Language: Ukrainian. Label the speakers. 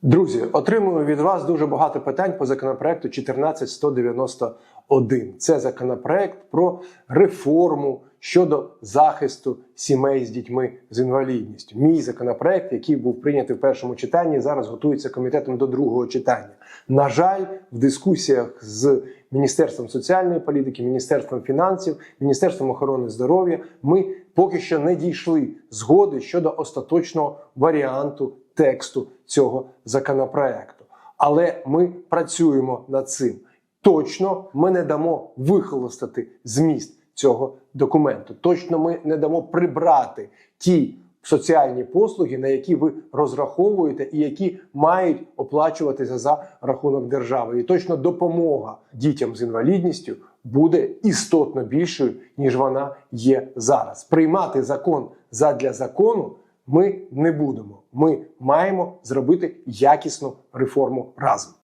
Speaker 1: Друзі, отримую від вас дуже багато питань по законопроекту 14191. Це законопроект про реформу щодо захисту сімей з дітьми з інвалідністю. Мій законопроект, який був прийнятий в першому читанні, зараз готується комітетом до другого читання. На жаль, в дискусіях з Міністерством соціальної політики, Міністерством фінансів, Міністерством охорони здоров'я ми поки що не дійшли згоди щодо остаточного варіанту тексту цього законопроекту. Але ми працюємо над цим. Точно ми не дамо вихолостити зміст цього документу. Точно ми не дамо прибрати ті соціальні послуги, на які ви розраховуєте і які мають оплачуватися за рахунок держави. І точно допомога дітям з інвалідністю буде істотно більшою, ніж вона є зараз. Приймати закон задля закону ми не будемо. Ми маємо зробити якісну реформу разом.